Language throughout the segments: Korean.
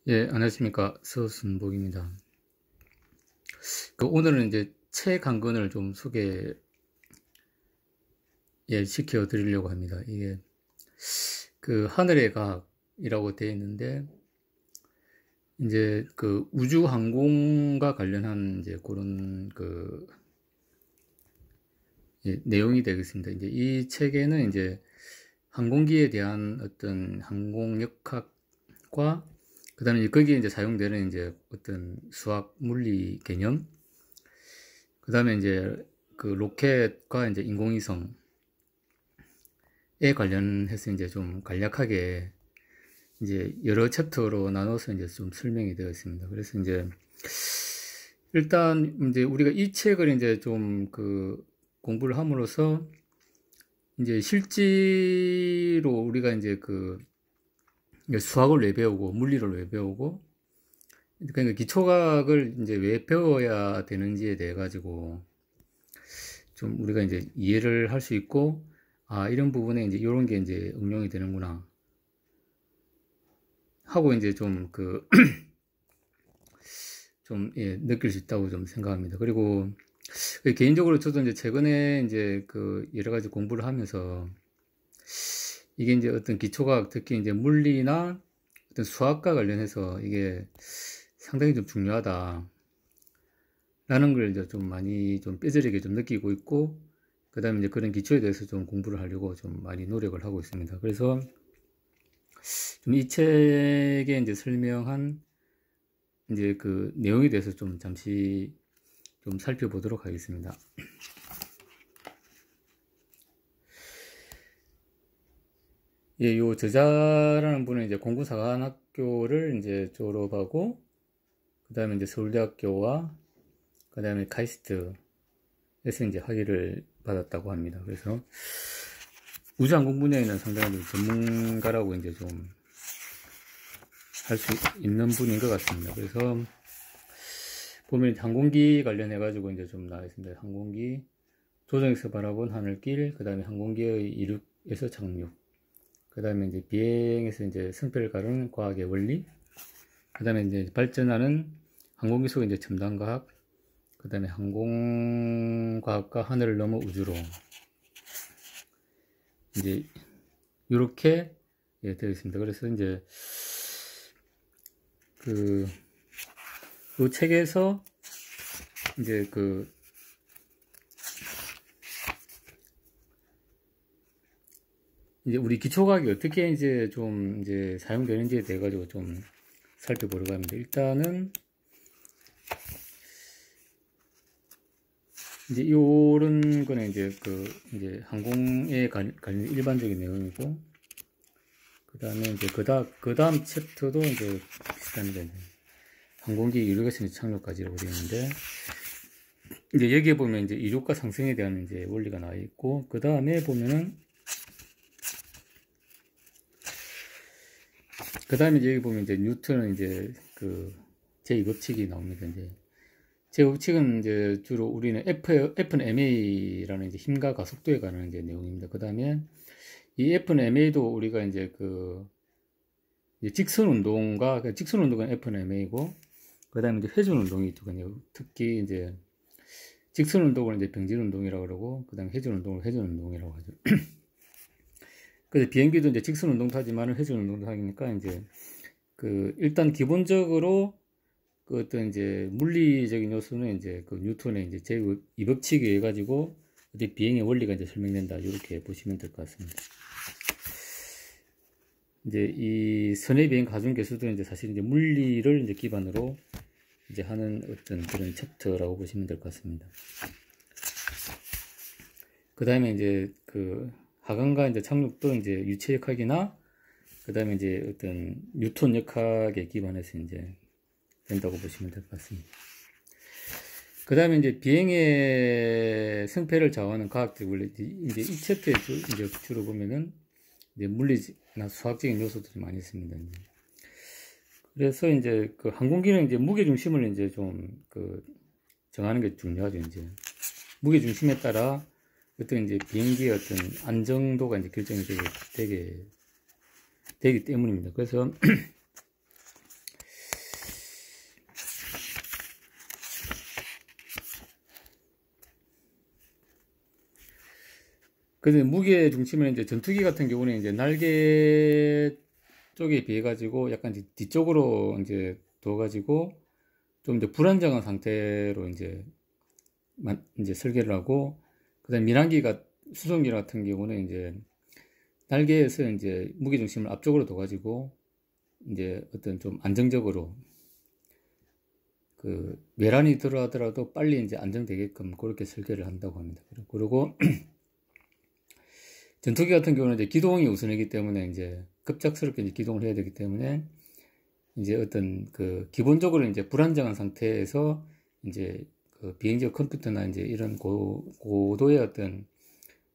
예, 안녕하십니까. 서순복입니다. 오늘은 이제 책 한 권을 좀 시켜 드리려고 합니다. 이게 하늘의 과학이라고 되어 있는데, 이제 우주 항공과 관련한 이제 그런 내용이 되겠습니다. 이제 이 책에는 이제 항공기에 대한 어떤 항공역학과 그 다음에 거기에 이제 사용되는 이제 어떤 수학 물리 개념, 그 다음에 이제 로켓과 이제 인공위성에 관련해서 이제 좀 간략하게 이제 여러 챕터로 나눠서 이제 좀 설명이 되어 있습니다. 그래서 이제 일단 이제 우리가 이 책을 이제 좀 공부를 함으로써 이제 실제로 우리가 이제 수학을 왜 배우고 물리를 왜 배우고 그러니까 기초과학을 이제 왜 배워야 되는지에 대해 가지고 좀 우리가 이제 이해를 할 수 있고, 이런 부분에 이제 이런 게 이제 응용이 되는구나 하고 이제 느낄 수 있다고 좀 생각합니다. 그리고 개인적으로 저도 이제 최근에 이제 여러 가지 공부를 하면서 이게 이제 어떤 기초과학, 특히 이제 물리나 어떤 수학과 관련해서 이게 상당히 좀 중요하다 라는 걸 이제 좀 많이 좀 뼈저리게 좀 느끼고 있고, 그 다음에 이제 그런 기초에 대해서 좀 공부를 하려고 좀 많이 노력을 하고 있습니다. 그래서 좀 이 책에 이제 설명한 이제 내용에 대해서 좀 잠시 좀 살펴보도록 하겠습니다. 예, 요 저자라는 분은 이제 공군사관학교를 이제 졸업하고, 그 다음에 이제 서울대학교와 그 다음에 카이스트에서 이제 학위를 받았다고 합니다. 그래서 우주항공 분야에는 상당히 전문가라고 이제 좀 할 수 있는 분인 것 같습니다. 그래서 보면 항공기 관련해 가지고 이제 좀 나와 있습니다. 항공기 조정에서 바라본 하늘길, 그 다음에 항공기의 이륙에서 착륙, 그 다음에 이제 비행에서 이제 승패를 가르는 과학의 원리, 그 다음에 이제 발전하는 항공기 속의 이제 첨단과학, 그 다음에 항공과학과 하늘을 넘어 우주로, 이제 이렇게 되어 있습니다. 그래서 이제 이 책에서 이제 이제 우리 기초과학이 어떻게 이제 좀 이제 사용되는지에 대해 가지고 좀 살펴보려고 합니다. 일단은 이제 요런 거는 이제 이제 항공에 관련 일반적인 내용이고, 그 다음에 이제 그 다음 챕터도 이제 비슷합니다. 항공기 이륙에서 착륙까지라고 되어 있는데, 이제 여기에 보면 이제 이륙과 상승에 대한 이제 원리가 나와 있고, 그 다음에 보면은 이제 여기 보면 이제 뉴턴은 이제 제2법칙이 나옵니다. 이제 제5법칙은 이제 주로 우리는 F는 ma라는 이제 힘과 가속도에 관한 이제 내용입니다. 그 다음에 이 F는 ma도 우리가 이제 이제 직선 운동은 F는 ma고, 그 다음에 이제 회전 운동이 있거든요. 특히 이제 직선 운동을 이제 병진 운동이라고 그러고, 그 다음에 회전 운동을 회전 운동이라고 하죠. 그래서 비행기도 이제 직선 운동도 하지만 회전 운동도 하니까 이제 일단 기본적으로 어떤 이제 물리적인 요소는 이제 뉴턴의 이제 제2법칙에 의해 가지고 비행의 원리가 이제 설명된다, 이렇게 보시면 될 것 같습니다. 이제 이 선의 비행 가중 계수도 이제 사실 이제 물리를 이제 기반으로 이제 하는 어떤 그런 챕터라고 보시면 될 것 같습니다. 그 다음에 이제 하강과 이제 착륙도 이제 유체역학이나, 그 다음에 이제 어떤 뉴턴 역학에 기반해서 이제 된다고 보시면 될 것 같습니다. 그 다음에 이제 비행의 승패를 좌우하는 과학적 원리, 이제 이 챕터에 이제 주로 보면은 이제 물리나 수학적인 요소들이 많이 있습니다. 그래서 이제 항공기는 이제 무게 중심을 이제 좀 정하는 게 중요하죠. 이제 무게 중심에 따라 어떤 이제 비행기의 어떤 안정도가 이제 결정이 되기 때문입니다. 그래서 그래서 무게 중심은 이제 전투기 같은 경우는 이제 날개 쪽에 비해 가지고 약간 이제 뒤쪽으로 이제 둬가지고 좀 이제 불안정한 상태로 이제 설계를 하고, 그다음 민항기가 수송기 같은 경우는 이제 날개에서 이제 무게 중심을 앞쪽으로 둬가지고 이제 어떤 좀 안정적으로 그 외란이 들어가더라도 빨리 이제 안정되게끔 그렇게 설계를 한다고 합니다. 그리고 전투기 같은 경우는 이제 기동이 우선이기 때문에 이제 급작스럽게 이제 기동을 해야 되기 때문에 이제 어떤 그 기본적으로 이제 불안정한 상태에서 이제 그 비행적 컴퓨터나 이제 이런 고도의 어떤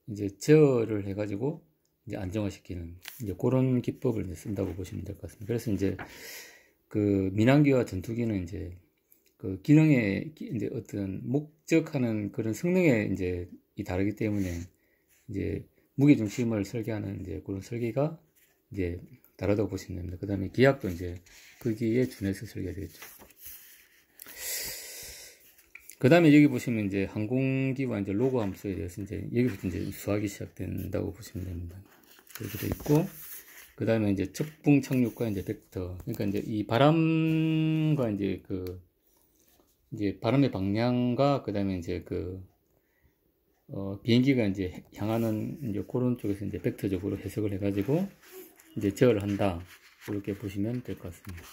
이제 제어를 해가지고 이제 안정화시키는 이제 그런 기법을 이제 쓴다고 보시면 될 것 같습니다. 그래서 이제 그 민항기와 전투기는 이제 그 기능에 이제 어떤 목적하는 그런 성능에 이제 이 다르기 때문에 이제 무게 중심을 설계하는 이제 그런 설계가 이제 다르다고 보시면 됩니다. 그 다음에 기압도 이제 거기에 준해서 설계가 되겠죠. 그 다음에 여기 보시면 이제 항공기와 이제 로고 함수에 대해서 이제 여기부터 이제 수학이 시작된다고 보시면 됩니다. 이렇게 돼 있고, 그 다음에 이제 적붕 착륙과 이제 벡터. 그러니까 이제 이 바람과 이제 바람의 방향과 그 다음에 이제 비행기가 이제 향하는 이제 그런 쪽에서 이제 벡터적으로 해석을 해가지고 이제 제어를 한다. 이렇게 보시면 될 것 같습니다.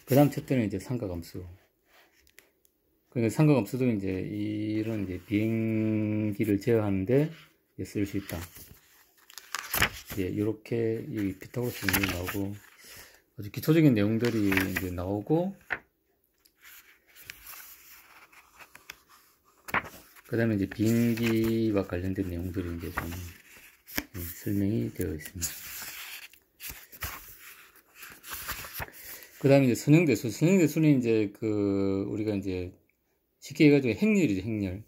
그 다음 챕터는 이제 삼각함수. 그러니까 삼각함수도 이제 이런 이제 비행기를 제어하는데 쓸 수 있다. 이제 이렇게 이 피타고라스 정리 나오고 아주 기초적인 내용들이 이제 나오고, 그 다음에 이제 비행기와 관련된 내용들이 이제 좀 설명이 되어 있습니다. 그 다음에 이제 선형대수. 선형대수는 이제 우리가 이제 쉽게 해가지고 행렬이죠, 행렬.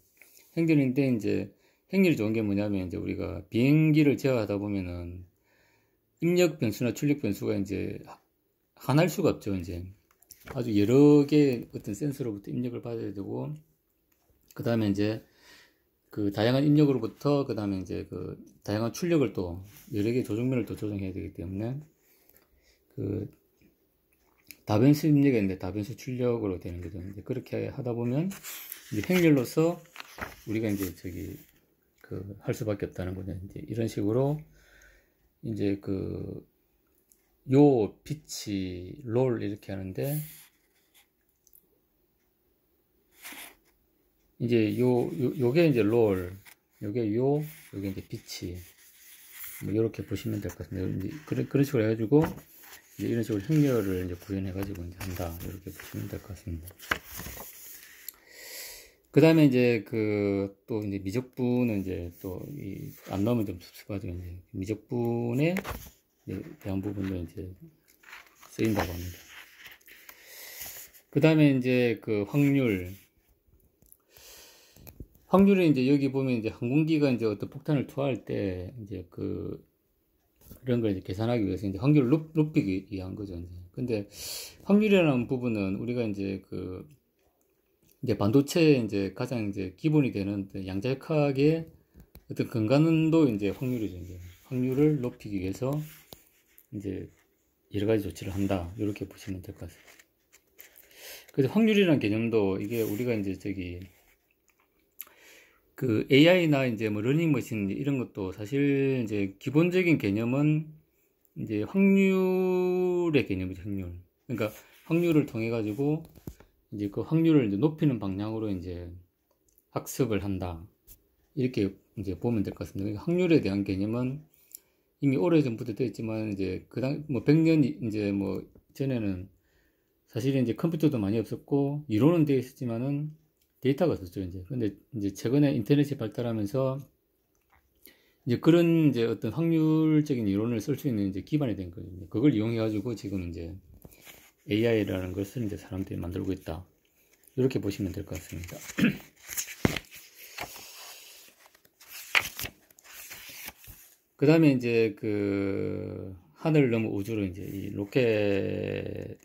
행렬인데 이제 행렬이 좋은 게 뭐냐면 이제 우리가 비행기를 제어하다 보면은 입력 변수나 출력 변수가 이제 하나일 수가 없죠, 이제. 아주 여러 개의 어떤 센서로부터 입력을 받아야 되고, 그 다음에 이제 그 다양한 입력으로부터 그 다음에 이제 그 다양한 출력을 또 여러 개의 조정면을 또 조정해야 되기 때문에 그 다변수 입력이 있는데 다변수 출력으로 되는 거죠. 이제 그렇게 하다 보면 이제 행렬로서 우리가 이제 할 수밖에 없다는 거죠. 이제 이런 식으로 이제 요 피치 롤 이렇게 하는데, 이제 요게 이제 롤, 요게 이제 피치, 뭐 이렇게 보시면 될 것 같습니다. 이제 그런 식으로 해가지고 이제 이런 식으로 행렬을 이제 구현해가지고 이제 한다. 이렇게 보시면 될 것 같습니다. 그 다음에 이제 또 이제 미적분은 이제 또 안 나오면 좀 섭섭하죠. 이제 미적분에 대한 부분도 이제 쓰인다고 합니다. 그 다음에 이제 확률은 이제 여기 보면 이제 항공기가 이제 어떤 폭탄을 투하할 때 이제 그런 걸 이제 계산하기 위해서 이제 확률을 높이기 위한 거죠. 이제. 근데 확률이라는 부분은 우리가 이제 이제 반도체의 이제 가장 이제 기본이 되는 양자역학의 어떤 근간도 이제 확률이죠. 이제 확률을 높이기 위해서 이제 여러 가지 조치를 한다. 이렇게 보시면 될 것 같습니다. 그래서 확률이라는 개념도 이게 우리가 이제 AI나 이제 뭐 러닝머신 이런 것도 사실 이제 기본적인 개념은 이제 확률의 개념이죠, 확률. 그러니까 확률을 통해 가지고 이제 그 확률을 이제 높이는 방향으로 이제 학습을 한다. 이렇게 이제 보면 될 것 같습니다. 그러니까 확률에 대한 개념은 이미 오래전부터 되어 있지만 이제 뭐 100년 이제 뭐 전에는 사실은 이제 컴퓨터도 많이 없었고 이론은 되어 있었지만은 데이터가 없었죠, 이제. 근데 이제 최근에 인터넷이 발달하면서 이제 그런 이제 어떤 확률적인 이론을 쓸 수 있는 이제 기반이 된 거거든요. 그걸 이용해가지고 지금 이제 AI라는 것을 이제 사람들이 만들고 있다. 이렇게 보시면 될 것 같습니다. 그 다음에 이제 하늘을 넘어 우주로 이제 이 로켓과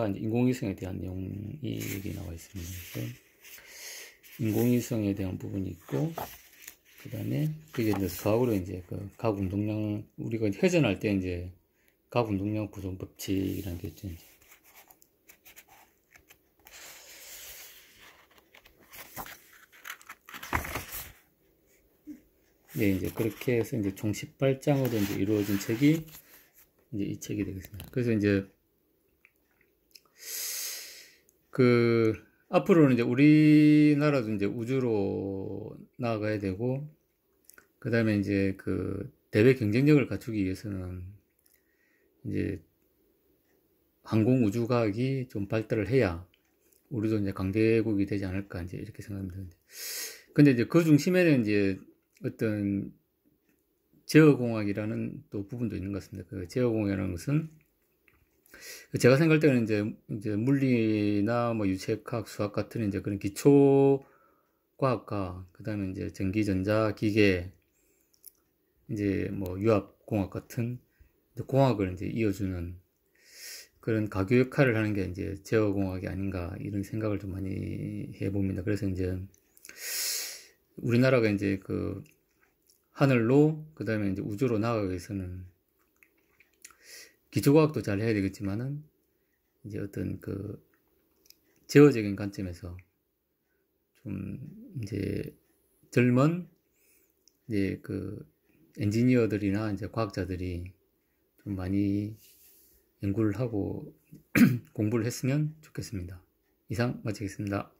이제 인공위성에 대한 내용이 여기 나와 있습니다. 그래서 인공위성에 대한 부분이 있고, 그 다음에 그게 이제 수학으로 이제 그 각 운동량, 우리가 회전할 때 이제 각 운동량 보존 법칙이라는 게 있죠. 이제. 네, 이제 그렇게 해서 이제 총 18장으로 이제 이루어진 책이 이제 이 책이 되겠습니다. 그래서 이제 그 앞으로는 이제 우리나라도 이제 우주로 나아가야 되고, 그 다음에 이제 그 대외 경쟁력을 갖추기 위해서는 이제 항공 우주 과학이 좀 발달을 해야 우리도 이제 강대국이 되지 않을까 이제 이렇게 생각합니다. 근데 이제 그 중심에는 이제 어떤 제어공학이라는 또 부분도 있는 것 같습니다. 그 제어공학이라는 것은 제가 생각할 때는 이제 물리나 뭐 유체학, 수학 같은 이제 그런 기초 과학과 그 다음에 이제 전기, 전자, 기계, 이제 뭐 유압공학 같은 공학을 이제 이어주는 그런 가교 역할을 하는 게 이제 제어공학이 아닌가 이런 생각을 좀 많이 해봅니다. 그래서 이제 우리나라가 이제 그 하늘로 그 다음에 이제 우주로 나아가기 위해서는 기초과학도 잘 해야 되겠지만은 이제 어떤 그 제어적인 관점에서 좀 이제 젊은 이제 그 엔지니어들이나 이제 과학자들이 좀 많이 연구를 하고 공부를 했으면 좋겠습니다. 이상 마치겠습니다.